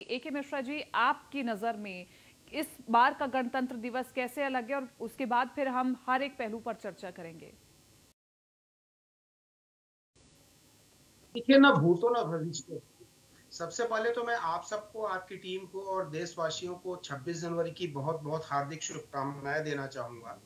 A K. Mishra ji, आपकी नजर में इस बार का गणतंत्र दिवस कैसे अलग है, और उसके बाद फिर हम हर एक पहलू पर चर्चा करेंगे। देखिए, ना भूतो ना भविष्य। सबसे पहले तो मैं आप सबको, आपकी टीम को और देशवासियों को 26 जनवरी की बहुत-बहुत हार्दिक शुभकामनाएँ देना चाहूँगा।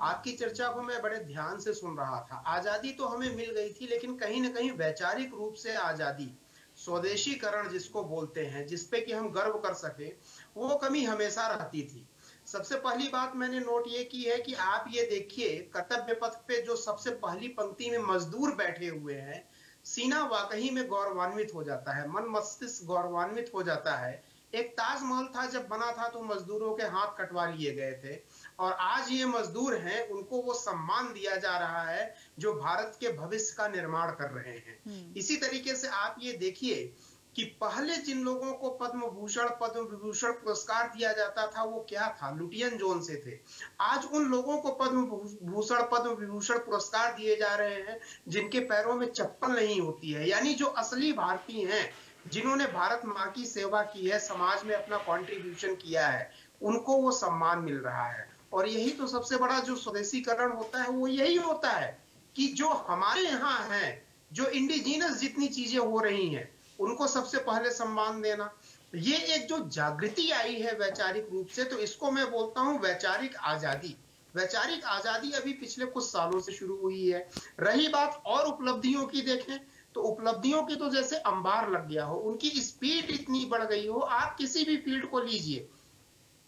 आपकी चर्चा को मैं बड़े ध्यान से सुन रहा था। आज़ादी तो हमें मिल गई थी, लेकिन कहीं न कहीं वैचारिक रूप से आज़ादी, स्वदेशीकरण जिसको बोलते हैं, जिस पे कि हम गर्व कर सकें, वो कमी हमेशा रहती थी। सबसे पहली बात मैंने नोट ये की है कि आप ये देखिए, कर्तव्य पथ पे जो सबसे पहली पंक्ति में मज़दूर बैठे हुए हैं, सीना वाक़ई में गौरवान्वित हो जाता है, मन मस्तिष्क गौरवान्वित हो जाता है। एक ताजमहल था, जब बना था तो मज़दूरों के हाथ कटवा लिए गए थे, और आज ये मज़दूर हैं, उनको वो सम्मान दिया जा रहा है, जो भारत के भविष्य का निर्माण कर रहे हैं। इसी तरीके से आप ये देखिए कि पहले जिन लोगों को पद्म भूषण, पद्म विभूषण पुरस्कार दिया जाता था, वो क्या था? लुटियन जोन से थे। आज उन लोगों को पद्म भूषण, पद्म विभूषण पुरस्कार दिए जा रहे हैं, जिनके पैरों में चप्पल नहीं होती है। यानी जो असली भारतीय हैं, जिन्होंने भारत माँ की सेवा की है, समाज में अपना कंट्रीब्यूशन किया है, उनको वो सम्मान मिल रहा है। और यही तो सबसे बड़ा जो स्वदेशीकरण होता है, वो यही होता है कि जो हमारे यहाँ हैं, जो इंडिजीनस जितनी चीजें हो रही हैं, उनको सबसे पहले सम्मान देना। ये एक जो जागृति आई है वैचारिक रूप से, तो इसको मैं बोलता हूँ वैचारिक आजादी। वैचारिक आजादी अभी पिछले कुछ सालों से शुरू हुई है। रही बात और उपलब्धियों की, देखें तो उपलब्धियों की तो जैसे अंबार लग गया हो, उनकी स्पीड इतनी बढ़ गई हो। आप किसी भी फील्ड को लीजिए,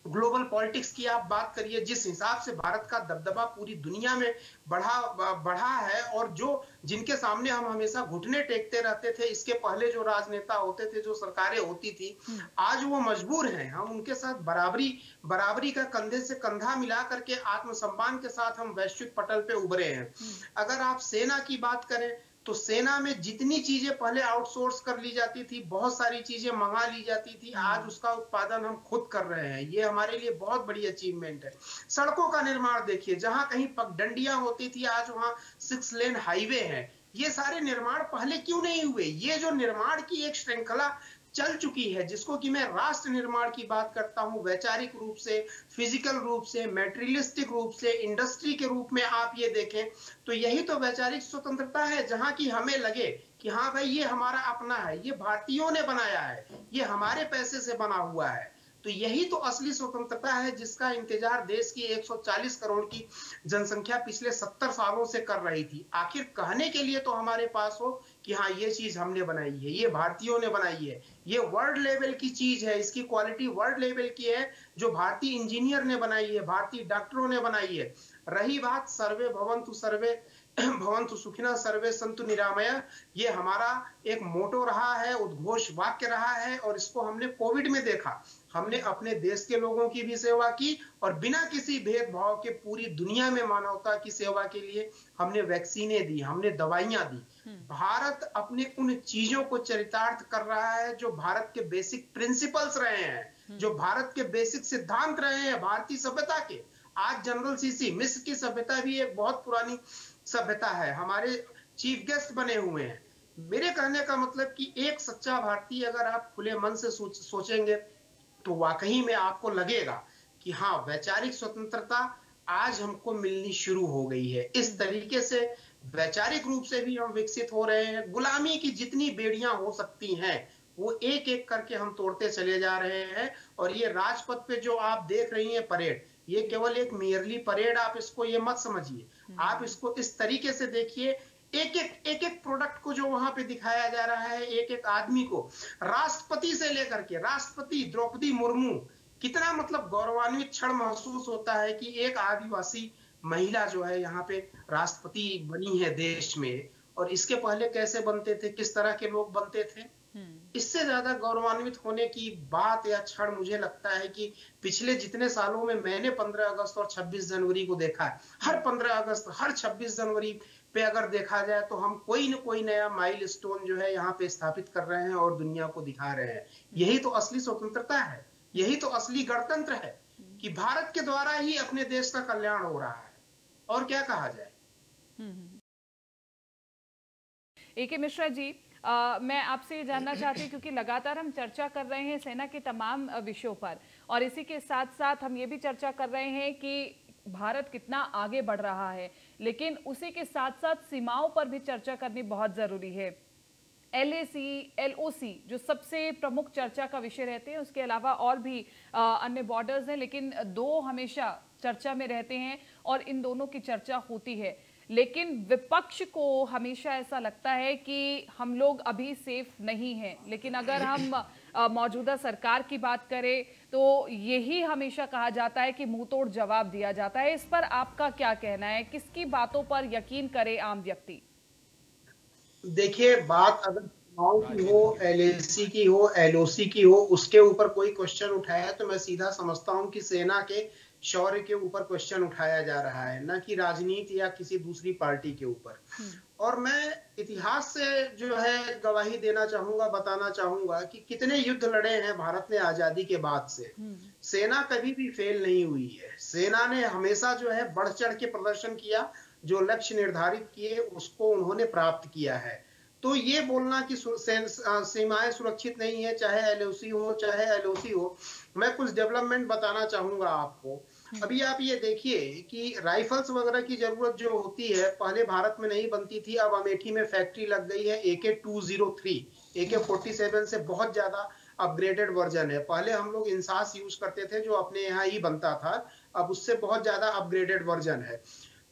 ग्लोबल पॉलिटिक्स की आप बात करिए, जिस हिसाब से भारत का दबदबा पूरी दुनिया में बढ़ा है, और जो जिनके सामने हम हमेशा घुटने टेकते रहते थे, इसके पहले जो राजनेता होते थे, जो सरकारें होती थी, आज वो मजबूर हैं, हम उनके साथ बराबरी बराबरी का कंधे से कंधा मिला करके आत्मसम्मान के साथ हम वैश्विक पटल पे उभरे हैं। अगर आप सेना की बात करें, तो सेना में जितनी चीजें पहले आउटसोर्स कर ली जाती थी, बहुत सारी चीजें मंगा ली जाती थी, आज उसका उत्पादन हम खुद कर रहे हैं। ये हमारे लिए बहुत बड़ी अचीवमेंट है। सड़कों का निर्माण देखिए, जहां कहीं पगडंडियां होती थी, आज वहां 6 लेन हाईवे है। ये सारे निर्माण पहले क्यों नहीं हुए? ये जो निर्माण की एक श्रृंखला चल चुकी है, जिसको कि मैं राष्ट्र निर्माण की बात करता हूं, वैचारिक रूप से, फिजिकल रूप से, मेटेरियलिस्टिक रूप से, इंडस्ट्री के रूप में आप ये देखें, तो यही तो वैचारिक स्वतंत्रता है, जहां की हमें लगे कि हाँ भाई, ये हमारा अपना है, ये भारतीयों ने बनाया है, ये हमारे पैसे से बना हुआ है। तो यही तो असली स्वतंत्रता है, जिसका इंतजार देश की 140 करोड़ की जनसंख्या पिछले 70 सालों से कर रही थी। आखिर कहने के लिए तो हमारे पास हो कि हाँ, ये चीज हमने बनाई है, ये भारतीयों ने बनाई है, ये वर्ल्ड लेवल की चीज है, इसकी क्वालिटी वर्ल्ड लेवल की है, जो भारतीय इंजीनियर ने बनाई है, भारतीय डॉक्टरों ने बनाई है। रही बात सर्वे भवन्तु सर्वे भवन्तु सुखिनः सर्वे सन्तु निरामया, ये हमारा एक मोटो रहा है, उद्घोष वाक्य रहा है, और इसको हमने कोविड में देखा। हमने अपने देश के लोगों की भी सेवा की, और बिना किसी भेदभाव के पूरी दुनिया में मानवता की सेवा के लिए हमने वैक्सीनें दी, हमने दवाइयां दी। भारत अपने उन चीजों को चरितार्थ कर रहा है, जो भारत के बेसिक प्रिंसिपल्स रहे हैं, जो भारत के बेसिक सिद्धांत रहे हैं भारतीय सभ्यता के। आज जनरल सीसी, मिस्र की सभ्यता भी एक बहुत पुरानी सभ्यता है, हमारे चीफ गेस्ट बने हुए हैं। मेरे कहने का मतलब कि एक सच्चा भारतीय, अगर आप खुले मन से सोचेंगे, तो वाकई में आपको लगेगा कि हाँ, वैचारिक स्वतंत्रता आज हमको मिलनी शुरू हो गई है। इस तरीके से वैचारिक रूप से भी हम विकसित हो रहे हैं। गुलामी की जितनी बेड़ियां हो सकती हैं, वो एक एक करके हम तोड़ते चले जा रहे हैं। और ये राजपथ पे जो आप देख रही हैं परेड, ये केवल एक मेयरली परेड आप इसको ये मत समझिए। आप इसको इस तरीके से देखिए, एक एक प्रोडक्ट को जो वहां पे दिखाया जा रहा है, एक एक आदमी को, राष्ट्रपति से लेकर के, राष्ट्रपति द्रौपदी मुर्मू, कितना मतलब गौरवान्वित क्षण महसूस होता है कि एक आदिवासी महिला जो है यहाँ पे राष्ट्रपति बनी है देश में। और इसके पहले कैसे बनते थे, किस तरह के लोग बनते थे? इससे ज्यादा गौरवान्वित होने की बात या क्षण मुझे लगता है कि पिछले जितने सालों में मैंने 15 अगस्त और 26 जनवरी को देखा है, हर 15 अगस्त, हर 26 जनवरी पे अगर देखा जाए, तो हम कोई न कोई नया माइलस्टोन जो है यहाँ पे स्थापित कर रहे हैं और दुनिया को दिखा रहे हैं। यही तो असली स्वतंत्रता है, यही तो असली गणतंत्र है, कि भारत के द्वारा ही अपने देश का कल्याण हो रहा है। और क्या कहा जाए। ए.के. मिश्रा जी, मैं आपसे ये जानना चाहती हूँ, क्योंकि लगातार हम चर्चा कर रहे हैं सेना के तमाम विषयों पर, और इसी के साथ साथ हम ये भी चर्चा कर रहे हैं कि भारत कितना आगे बढ़ रहा है, लेकिन उसी के साथ साथ सीमाओं पर भी चर्चा करनी बहुत जरूरी है। LAC, LOC जो सबसे प्रमुख चर्चा का विषय रहते हैं, उसके अलावा और भी अन्य बॉर्डर्स हैं, लेकिन दो हमेशा चर्चा में रहते हैं और इन दोनों की चर्चा होती है। लेकिन विपक्ष को हमेशा ऐसा लगता है कि हम लोग अभी सेफ नहीं हैं, लेकिन अगर हम मौजूदा सरकार की बात करें तो यही हमेशा कहा जाता है कि मुंह तोड़ जवाब दिया जाता है। इस पर आपका क्या कहना है? किसकी बातों पर यकीन करे आम व्यक्ति? देखिए, बात अगर चुनाव की हो, LAC की हो, LOC की हो, उसके ऊपर कोई क्वेश्चन उठाया तो मैं सीधा समझता हूं कि सेना के शौर्य के ऊपर क्वेश्चन उठाया जा रहा है, ना कि राजनीति या किसी दूसरी पार्टी के ऊपर। और मैं इतिहास से जो है गवाही देना चाहूंगा, बताना चाहूंगा कि कितने युद्ध लड़े हैं भारत ने आजादी के बाद से। सेना कभी भी फेल नहीं हुई है। सेना ने हमेशा जो है बढ़ चढ़ के प्रदर्शन किया, जो लक्ष्य निर्धारित किए उसको उन्होंने प्राप्त किया है। तो ये बोलना कि सीमाएं सुरक्षित नहीं है, चाहे LOC हो चाहे LOC हो, मैं कुछ डेवलपमेंट बताना चाहूंगा आपको। अभी आप ये देखिए कि राइफल्स वगैरह की जरूरत जो होती है, पहले भारत में नहीं बनती थी, अब अमेठी में फैक्ट्री लग गई है। AK-203, AK-47 से बहुत ज्यादा अपग्रेडेड वर्जन है। पहले हम लोग इंसास यूज करते थे जो अपने यहाँ ही बनता था, अब उससे बहुत ज्यादा अपग्रेडेड वर्जन है।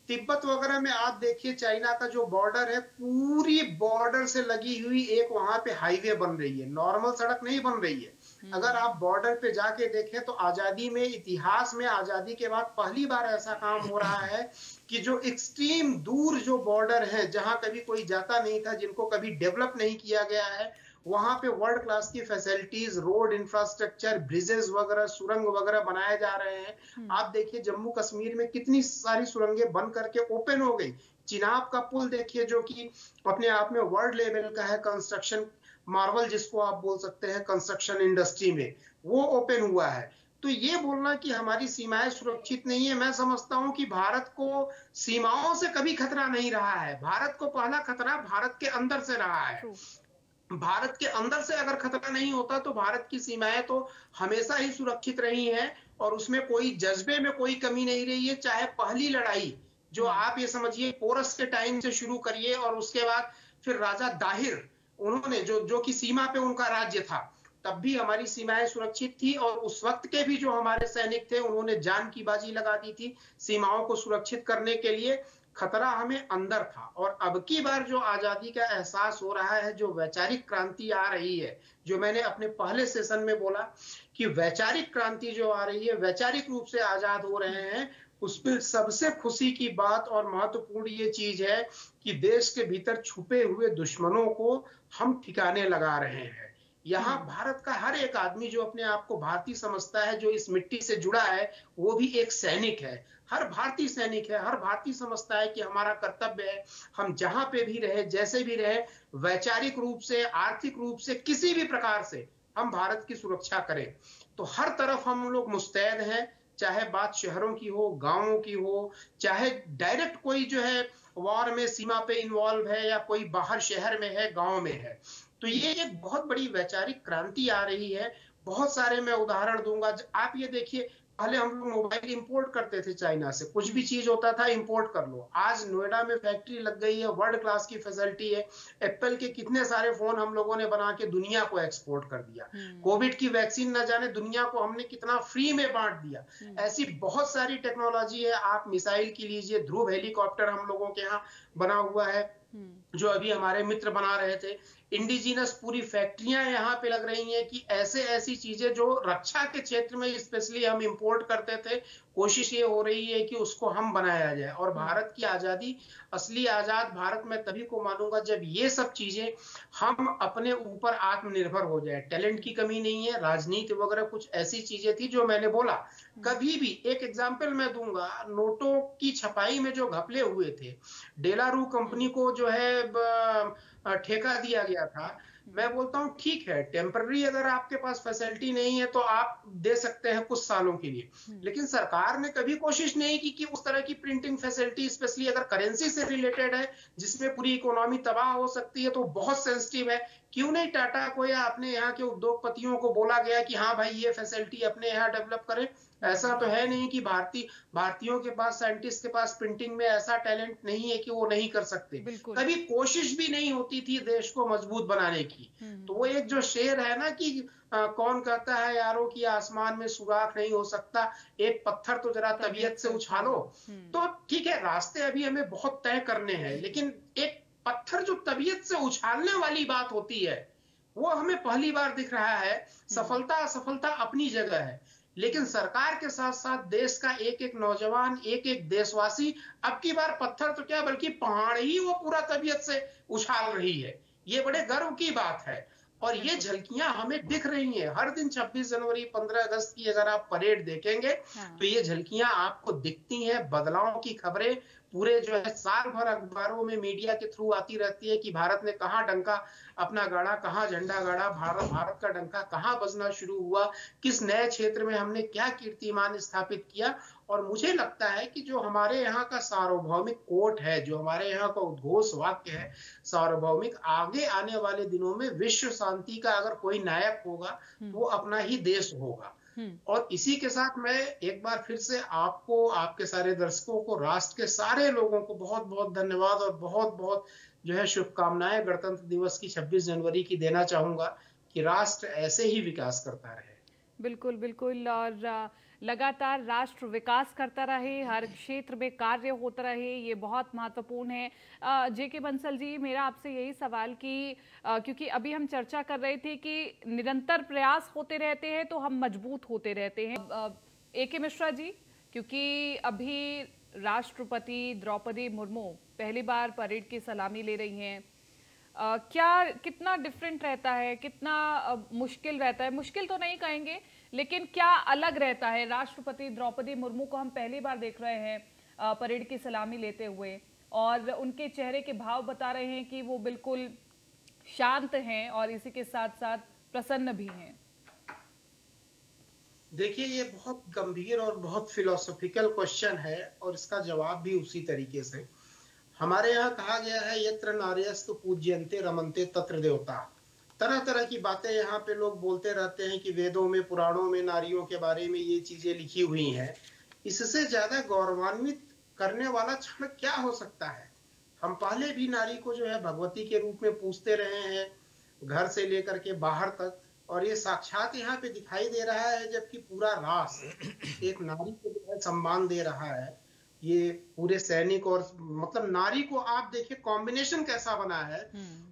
तिब्बत वगैरह में आप देखिए, चाइना का जो बॉर्डर है, पूरी बॉर्डर से लगी हुई एक वहां पे हाईवे बन रही है, नॉर्मल सड़क नहीं बन रही है। अगर आप बॉर्डर पे जाके देखें तो आजादी में, इतिहास में आजादी के बाद पहली बार ऐसा काम हो रहा है कि जो एक्सट्रीम दूर जो बॉर्डर है, जहां कभी कोई जाता नहीं था, जिनको कभी डेवलप नहीं किया गया है, वहां पे वर्ल्ड क्लास की फैसिलिटीज, रोड इंफ्रास्ट्रक्चर, ब्रिजेस वगैरह, सुरंग वगैरह बनाए जा रहे हैं। आप देखिए जम्मू कश्मीर में कितनी सारी सुरंगें बन करके ओपन हो गई। चिनाब का पुल देखिए, जो कि अपने आप में वर्ल्ड लेवल का है, कंस्ट्रक्शन मार्वल जिसको आप बोल सकते हैं कंस्ट्रक्शन इंडस्ट्री में, वो ओपन हुआ है। तो ये बोलना कि हमारी सीमाएं सुरक्षित नहीं है, मैं समझता हूं कि भारत को सीमाओं से कभी खतरा नहीं रहा है। भारत को पहला खतरा भारत के अंदर से रहा है। भारत के अंदर से अगर खतरा नहीं होता तो भारत की सीमाएं तो हमेशा ही सुरक्षित रही हैं, और उसमें कोई जज्बे में कोई कमी नहीं रही है। चाहे पहली लड़ाई जो आप ये समझिए पोरस के टाइम से शुरू करिए, और उसके बाद फिर राजा दाहिर, उन्होंने जो कि सीमा पे उनका राज्य था, तब भी हमारी सीमाएं सुरक्षित थी। और उस वक्त के भी जो हमारे सैनिक थे, उन्होंने जान की बाजी लगा दी थी सीमाओं को सुरक्षित करने के लिए। खतरा हमें अंदर था। और अब की बार जो आजादी का एहसास हो रहा है, जो वैचारिक क्रांति आ रही है, जो मैंने अपने पहले सेशन में बोला कि वैचारिक क्रांति जो आ रही है, वैचारिक रूप से आजाद हो रहे हैं, उसमें सबसे खुशी की बात और महत्वपूर्ण ये चीज है कि देश के भीतर छुपे हुए दुश्मनों को हम ठिकाने लगा रहे हैं। यहाँ भारत का हर एक आदमी जो अपने आप को भारतीय समझता है, जो इस मिट्टी से जुड़ा है, वो भी एक सैनिक है। हर भारतीय सैनिक है। हर भारतीय समझता है कि हमारा कर्तव्य है, हम जहां पे भी रहे, जैसे भी रहे, वैचारिक रूप से, आर्थिक रूप से, किसी भी प्रकार से हम भारत की सुरक्षा करें। तो हर तरफ हम लोग मुस्तैद हैं, चाहे बात शहरों की हो, गांवों की हो, चाहे डायरेक्ट कोई जो है वॉर में सीमा पे इन्वॉल्व है, या कोई बाहर शहर में है, गांव में है। तो ये एक बहुत बड़ी वैचारिक क्रांति आ रही है। बहुत सारे मैं उदाहरण दूंगा। आप ये देखिए, पहले हम लोग मोबाइल इंपोर्ट करते थे चाइना से, कुछ भी चीज होता था इंपोर्ट कर लो। आज नोएडा में फैक्ट्री लग गई है, वर्ल्ड क्लास की फैसिलिटी है। एप्पल के कितने सारे फोन हम लोगों ने बना के दुनिया को एक्सपोर्ट कर दिया। कोविड की वैक्सीन न जाने दुनिया को हमने कितना फ्री में बांट दिया। ऐसी बहुत सारी टेक्नोलॉजी है। आप मिसाइल की लीजिए, ध्रुव हेलीकॉप्टर हम लोगों के यहाँ बना हुआ है, जो अभी हमारे मित्र बना रहे थे। इंडिजिनस पूरी फैक्ट्रियां यहाँ पे लग रही हैं कि ऐसे ऐसी चीजें जो रक्षा के क्षेत्र में स्पेशली हम इंपोर्ट करते थे, कोशिश ये हो रही है कि उसको हम बनाया जाए। और भारत की आजादी, असली आजाद भारत में तभी को मानूंगा जब ये सब चीजें हम अपने ऊपर आत्मनिर्भर हो जाए। टैलेंट की कमी नहीं है, राजनीति वगैरह कुछ ऐसी चीजें थी जो मैंने बोला। कभी भी एक एग्जाम्पल मैं दूंगा, नोटों की छपाई में जो घपले हुए थे, डेलारू कंपनी को जो है ठेका दिया गया था, मैं बोलता हूँ ठीक है, टेम्पररी अगर आपके पास फैसिलिटी नहीं है तो आप दे सकते हैं कुछ सालों के लिए, लेकिन सरकार ने कभी कोशिश नहीं की कि उस तरह की प्रिंटिंग फैसिलिटी, स्पेशली अगर करेंसी से रिलेटेड है जिसमें पूरी इकोनॉमी तबाह हो सकती है तो बहुत सेंसिटिव है, क्यों नहीं टाटा को या अपने यहाँ के उद्योगपतियों को बोला गया कि हाँ भाई ये फैसिलिटी अपने यहाँ डेवलप करें। ऐसा तो है नहीं कि भारतीयों के पास, साइंटिस्ट के पास प्रिंटिंग में ऐसा टैलेंट नहीं है कि वो नहीं कर सकते। कभी कोशिश भी नहीं होती थी देश को मजबूत बनाने की। तो वो एक जो शेर है ना कि कौन कहता है यारों कि आसमान में सुराख नहीं हो सकता, एक पत्थर तो जरा तबीयत से उछालो। तो ठीक है, रास्ते अभी हमें बहुत तय करने हैं, लेकिन एक पत्थर जो तबीयत से उछालने वाली बात होती है वो हमें पहली बार दिख रहा है। सफलता असफलता अपनी जगह है, लेकिन सरकार के साथ साथ देश का एक एक नौजवान, एक एक देशवासी अब की बार पत्थर तो क्या बल्कि पहाड़ ही वो पूरा तबीयत से उछाल रही है। ये बड़े गर्व की बात है और ये झलकियां हमें दिख रही हैं हर दिन। 26 जनवरी, 15 अगस्त की अगर आप परेड देखेंगे तो ये झलकियां आपको दिखती हैं। बदलाव की खबरें पूरे जो है साल भर अखबारों में, मीडिया के थ्रू आती रहती है कि भारत ने कहाँ डंका अपना गाड़ा, कहाँ झंडा गाड़ा, भारत का डंका कहाँ बजना शुरू हुआ, किस नए क्षेत्र में हमने क्या कीर्तिमान स्थापित किया। और मुझे लगता है कि जो हमारे यहाँ का सार्वभौमिक कोट है, जो हमारे यहाँ का उद्घोष वाक्य है सार्वभौमिक, आगे आने वाले दिनों में विश्व शांति का अगर कोई नायक होगा वो अपना ही देश होगा। और इसी के साथ मैं एक बार फिर से आपको, आपके सारे दर्शकों को, राष्ट्र के सारे लोगों को बहुत बहुत धन्यवाद और बहुत बहुत जो है शुभकामनाएं गणतंत्र दिवस की 26 जनवरी की देना चाहूंगा कि राष्ट्र ऐसे ही विकास करता रहे। बिल्कुल बिल्कुल, और लगातार राष्ट्र विकास करता रहे, हर क्षेत्र में कार्य होता रहे, ये बहुत महत्वपूर्ण है। जेके बंसल जी, मेरा आपसे यही सवाल कि क्योंकि अभी हम चर्चा कर रहे थे कि निरंतर प्रयास होते रहते हैं तो हम मजबूत होते रहते हैं। एके मिश्रा जी, क्योंकि अभी राष्ट्रपति द्रौपदी मुर्मू पहली बार परेड की सलामी ले रही हैं, क्या कितना डिफरेंट रहता है, कितना मुश्किल रहता है, मुश्किल तो नहीं कहेंगे लेकिन क्या अलग रहता है? राष्ट्रपति द्रौपदी मुर्मू को हम पहली बार देख रहे हैं परेड की सलामी लेते हुए और उनके चेहरे के भाव बता रहे हैं कि वो बिल्कुल शांत हैं और इसी के साथ साथ प्रसन्न भी हैं। देखिए, ये बहुत गंभीर और बहुत फिलोसॉफिकल क्वेश्चन है और इसका जवाब भी उसी तरीके से। हमारे यहाँ कहा गया है यत्र नार्यस्तु पूज्यन्ते रमन्ते तत्र देवता। तरह तरह की बातें यहाँ पे लोग बोलते रहते हैं कि वेदों में, पुराणों में नारियों के बारे में ये चीजें लिखी हुई हैं। इससे ज्यादा गौरवान्वित करने वाला क्षण क्या हो सकता है? हम पहले भी नारी को जो है भगवती के रूप में पूजते रहे हैं, घर से लेकर के बाहर तक, और ये साक्षात यहाँ पे दिखाई दे रहा है जबकि पूरा राष्ट्र एक नारी को जो है सम्मान दे रहा है। ये पूरे सैनिक और मतलब नारी को आप देखिए कॉम्बिनेशन कैसा बना है।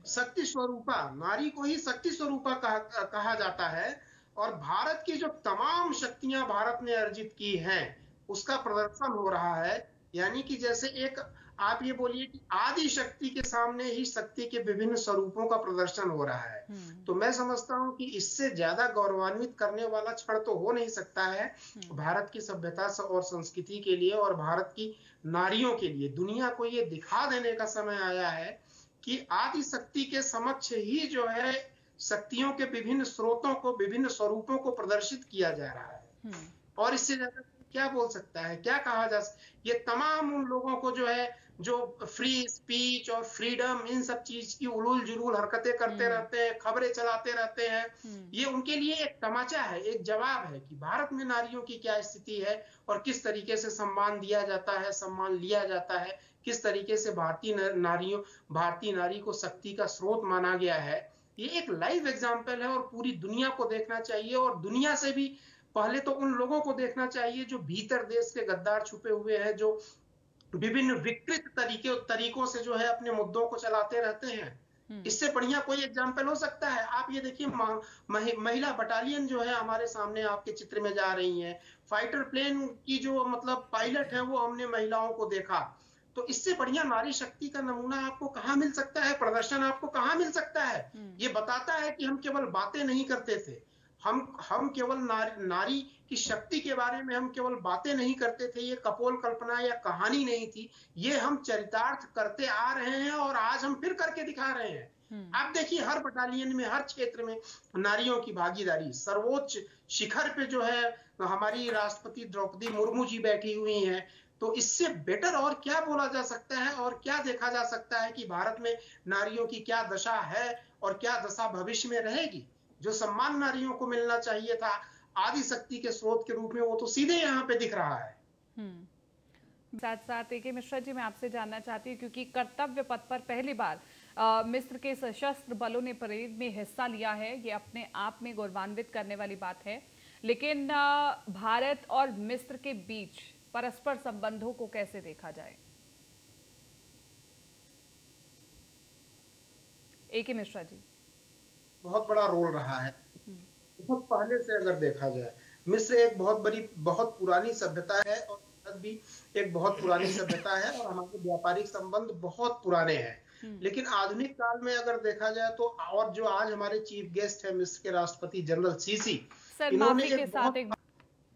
शक्ति स्वरूपा, नारी को ही शक्ति स्वरूपा कहा जाता है और भारत की जो तमाम शक्तियां भारत ने अर्जित की हैं उसका प्रदर्शन हो रहा है। यानी कि जैसे एक आप ये बोलिए कि आदि शक्ति के सामने ही शक्ति के विभिन्न स्वरूपों का प्रदर्शन हो रहा है। तो मैं समझता हूं कि इससे ज्यादा गौरवान्वित करने वाला क्षण तो हो नहीं सकता है भारत की सभ्यता और संस्कृति के लिए और भारत की नारियों के लिए। दुनिया को ये दिखा देने का समय आया है कि आदि शक्ति के समक्ष ही जो है शक्तियों के विभिन्न स्रोतों को, विभिन्न स्वरूपों को प्रदर्शित किया जा रहा है। और इससे ज्यादा क्या बोल सकता है, क्या कहा जा सकता? ये तमाम उन लोगों को जो है जो फ्री स्पीच और फ्रीडम इन सब चीज की उलूल जुलूल हरकतें करते रहते हैं, खबरें चलाते रहते हैं, ये उनके लिए एक तमाचा है, एक जवाब है कि भारत में नारियों की क्या स्थिति है और किस तरीके से सम्मान दिया जाता है, सम्मान लिया जाता है, किस तरीके से भारतीय नारी को शक्ति का स्रोत माना गया है। ये एक लाइव एग्जाम्पल है और पूरी दुनिया को देखना चाहिए और दुनिया से भी पहले तो उन लोगों को देखना चाहिए जो भीतर देश के गद्दार छुपे हुए हैं, जो विभिन्न विकृत तरीकों से जो है अपने मुद्दों को चलाते रहते हैं। इससे बढ़िया कोई एग्जाम्पल हो सकता है? आप ये देखिए महिला बटालियन जो है हमारे सामने आपके चित्र में जा रही है, फाइटर प्लेन की जो मतलब पायलट है वो हमने महिलाओं को देखा। तो इससे बढ़िया नारी शक्ति का नमूना आपको कहाँ मिल सकता है, प्रदर्शन आपको कहाँ मिल सकता है? ये बताता है कि हम केवल बातें नहीं करते थे, हम केवल नारी की शक्ति के बारे में हम केवल बातें नहीं करते थे, ये कपोल कल्पना या कहानी नहीं थी, ये हम चरितार्थ करते आ रहे हैं और आज हम फिर करके दिखा रहे हैं। आप देखिए हर बटालियन में, हर क्षेत्र में नारियों की भागीदारी सर्वोच्च शिखर पे जो है हमारी राष्ट्रपति द्रौपदी मुर्मू जी बैठी हुई हैं। तो इससे बेटर और क्या बोला जा सकता है और क्या देखा जा सकता है कि भारत में नारियों की क्या दशा है और क्या दशा भविष्य में रहेगी। जो सम्मान नारियों को मिलना चाहिए था आदि शक्ति के स्रोत के रूप में, वो तो सीधे यहाँ पे दिख रहा है। साथ साथ ए.के. मिश्रा जी, मैं आपसे जानना चाहती हूँ, क्योंकि कर्तव्य पथ पर पहली बार मिस्र के सशस्त्र बलों ने परेड में हिस्सा लिया है, ये अपने आप में गौरवान्वित करने वाली बात है। लेकिन भारत और मिस्र के बीच परस्पर संबंधों को कैसे देखा जाए? ए.के. मिश्रा जी। बहुत बड़ा रोल रहा है। बहुत पहले से अगर देखा जाए, मिस्र एक बहुत पुरानी सभ्यता है और भारत भी एक बहुत पुरानी सभ्यता है और हमारे व्यापारिक संबंध बहुत पुराने हैं। लेकिन आधुनिक काल में अगर देखा जाए तो, और जो आज हमारे चीफ गेस्ट है मिस्र के राष्ट्रपति जनरल सीसी, इन्होंने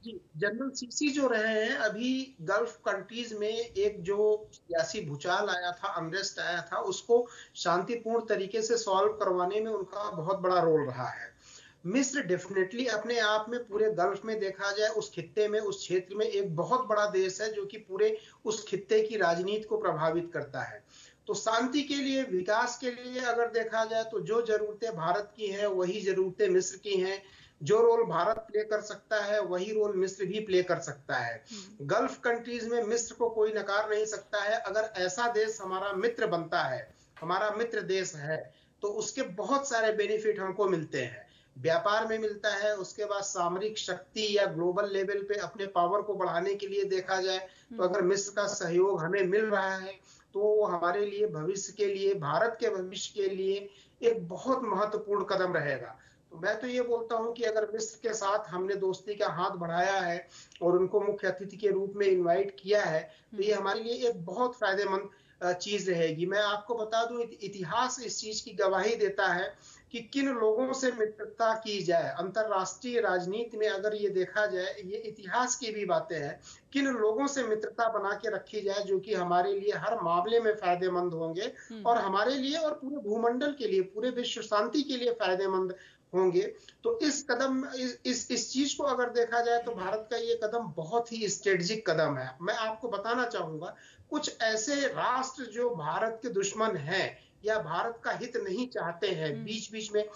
जनरल सीसी जो रहे हैं, अभी गल्फ कंट्रीज में एक जो सियासी भूचाल आया था, अनरेस्ट आया था, उसको शांतिपूर्ण तरीके से सॉल्व करवाने में उनका बहुत बड़ा रोल रहा है। मिस्र डेफिनेटली अपने आप में पूरे गल्फ में देखा जाए, उस खित्ते में, उस क्षेत्र में एक बहुत बड़ा देश है जो कि पूरे उस खित्ते की राजनीति को प्रभावित करता है। तो शांति के लिए, विकास के लिए अगर देखा जाए तो जो जरूरतें भारत की हैं वही जरूरतें मिस्र की हैं। जो रोल भारत प्ले कर सकता है वही रोल मिस्र भी प्ले कर सकता है। गल्फ कंट्रीज में मिस्र को कोई नकार नहीं सकता है। अगर ऐसा देश हमारा मित्र बनता है, हमारा मित्र देश है, तो उसके बहुत सारे बेनिफिट हमको मिलते हैं। व्यापार में मिलता है, उसके बाद सामरिक शक्ति या ग्लोबल लेवल पे अपने पावर को बढ़ाने के लिए देखा जाए तो अगर मिस्र का सहयोग हमें मिल रहा है तो वो हमारे लिए, भविष्य के लिए, भारत के भविष्य के लिए एक बहुत महत्वपूर्ण कदम रहेगा। तो मैं तो ये बोलता हूं कि अगर मिस्र के साथ हमने दोस्ती का हाथ बढ़ाया है और उनको मुख्य अतिथि के रूप में इनवाइट किया है तो ये हमारे लिए एक बहुत फायदेमंद चीज रहेगी। मैं आपको बता दूं, इतिहास इस चीज की गवाही देता है कि किन लोगों से मित्रता की जाए। अंतरराष्ट्रीय राजनीति में अगर ये देखा जाए, ये इतिहास की भी बातें हैं, किन लोगों से मित्रता बना के रखी जाए जो कि हमारे लिए हर मामले में फायदेमंद होंगे और हमारे लिए और पूरे भूमंडल के लिए, पूरे विश्व शांति के लिए फायदेमंद होंगे। तो इस चीज को अगर देखा जाए तो भारत का ये कदम बहुत ही स्ट्रेटेजिक कदम है। मैं आपको बताना चाहूंगा, कुछ ऐसे राष्ट्र जो भारत के दुश्मन हैं या भारत का हित नहीं चाहते हैं, बीच बीच में,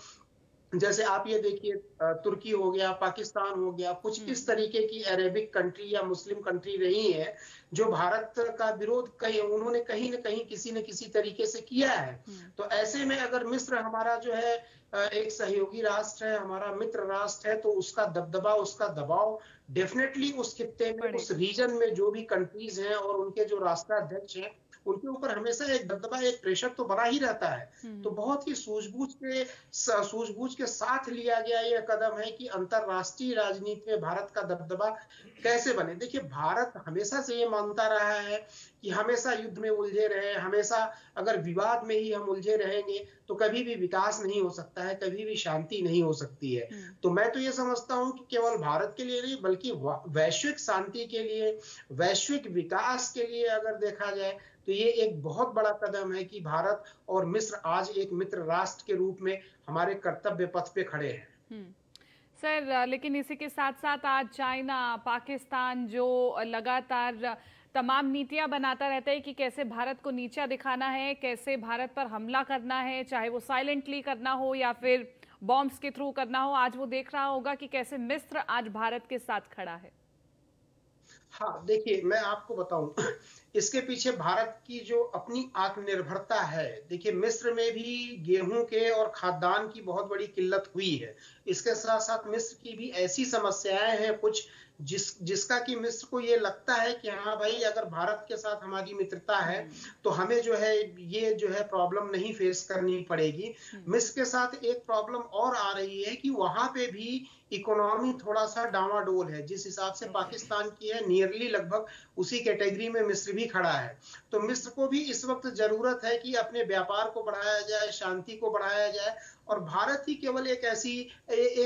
जैसे आप ये देखिए तुर्की हो गया, पाकिस्तान हो गया, कुछ इस तरीके की अरेबिक कंट्री या मुस्लिम कंट्री रही है जो भारत का विरोध उन्होंने कहीं न कहीं किसी न किसी तरीके से किया है। तो ऐसे में अगर मिस्र हमारा जो है एक सहयोगी राष्ट्र है, हमारा मित्र राष्ट्र है, तो उसका दबदबा, उसका दबाव डेफिनेटली उस खित्ते में, उस रीजन में जो भी कंट्रीज हैं और उनके जो राष्ट्राध्यक्ष हैं उनके ऊपर हमेशा एक दबदबा, एक प्रेशर तो बना ही रहता है। तो बहुत ही सूझबूझ के साथ लिया गया यह कदम है कि अंतरराष्ट्रीय राजनीति में भारत का दबदबा कैसे बने। देखिए, भारत हमेशा से ये मानता रहा है कि हमेशा युद्ध में उलझे रहे, हमेशा अगर विवाद में ही हम उलझे रहेंगे तो कभी भी विकास नहीं हो सकता है, कभी भी शांति नहीं हो सकती है। तो मैं तो ये समझता हूं कि केवल भारत के लिए नहीं बल्कि वैश्विक शांति के लिए, वैश्विक विकास के लिए अगर देखा जाए तो ये एक बहुत बड़ा कदम है कि भारत और मिस्र आज एक मित्र राष्ट्र के रूप में हमारे कर्तव्य पथ पे खड़े हैं। सर, लेकिन इसी के साथ साथ आज चाइना, पाकिस्तान जो लगातार तमाम नीतियां बनाता रहता है कि कैसे भारत को नीचा दिखाना है, कैसे भारत पर हमला करना है, चाहे वो साइलेंटली करना हो या फिर बॉम्ब्स के थ्रू करना हो। आज वो देख रहा होगा कि कैसे मिस्र आज भारत के साथ खड़ा है। हाँ, देखिए मैं आपको बताऊं, इसके पीछे भारत की जो अपनी आत्मनिर्भरता है। देखिए, मिस्र में भी गेहूं के और खाद्यान्न की बहुत बड़ी किल्लत हुई है। इसके साथ साथ मिस्र की भी ऐसी समस्याएं हैं कुछ जिसका कि मिस्र को ये लगता है कि हाँ भाई, अगर भारत के साथ हमारी मित्रता है तो हमें जो है ये जो है प्रॉब्लम नहीं फेस करनी पड़ेगी। मिस्र के साथ एक प्रॉब्लम और आ रही है कि वहां पे भी इकोनॉमी थोड़ा सा डावाडोल है। जिस हिसाब से पाकिस्तान की है, नियरली लगभग उसी कैटेगरी में मिस्र भी खड़ा है। तो मिस्र को भी इस वक्त जरूरत है कि अपने व्यापार को बढ़ाया जाए, शांति को बढ़ाया जाए, और भारत ही केवल एक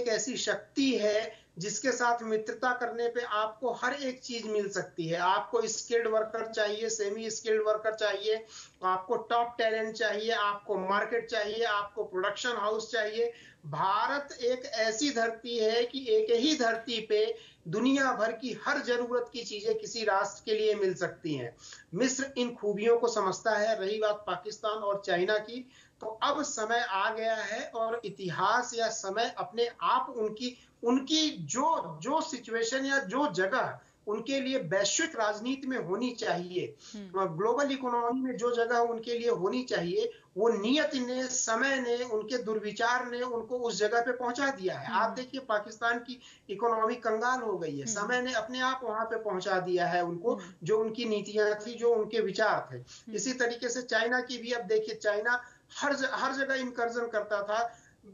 ऐसी शक्ति है जिसके साथ मित्रता करने पे आपको हर एक चीज मिल सकती है। आपको स्किल्ड वर्कर चाहिए, सेमी स्किल्ड वर्कर चाहिए, आपको टॉप टैलेंट चाहिए, आपको मार्केट चाहिए, आपको प्रोडक्शन हाउस चाहिए। भारत एक ऐसी धरती है कि एक ही धरती पे दुनिया भर की हर जरूरत की चीजें किसी राष्ट्र के लिए मिल सकती हैं। मिस्र इन खूबियों को समझता है। रही बात पाकिस्तान और चाइना की, तो अब समय आ गया है और इतिहास या समय अपने आप उनकी उनकी जो जो सिचुएशन या जो जगह उनके लिए वैश्विक राजनीति में होनी चाहिए, ग्लोबल इकोनॉमी में जो जगह उनके लिए होनी चाहिए, वो नियत ने, समय ने, उनके दुर्विचार ने उनको उस जगह पे पहुंचा दिया है। आप देखिए पाकिस्तान की इकोनॉमी कंगाल हो गई है, समय ने अपने आप वहां पे पहुंचा दिया है उनको, जो उनकी नीतियां थी, जो उनके विचार थे। इसी तरीके से चाइना की भी, अब देखिए चाइना हर जगह इनकर्जन करता था।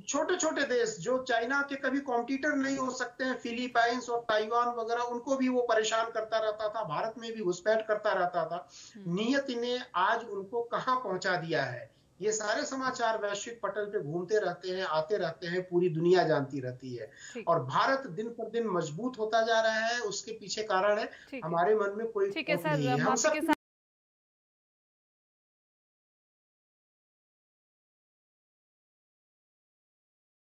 छोटे छोटे देश जो चाइना के कभी कॉम्पिटिटर नहीं हो सकते हैं, फिलीपाइंस और ताइवान वगैरह, उनको भी वो परेशान करता रहता था, भारत में भी घुसपैठ करता रहता था। नियति ने आज उनको कहां पहुंचा दिया है, ये सारे समाचार वैश्विक पटल पे घूमते रहते हैं, आते रहते हैं, पूरी दुनिया जानती रहती है। और भारत दिन पर दिन मजबूत होता जा रहा है, उसके पीछे कारण है हमारे मन में कोई ठीक है खोट सर, नहीं है। हम सब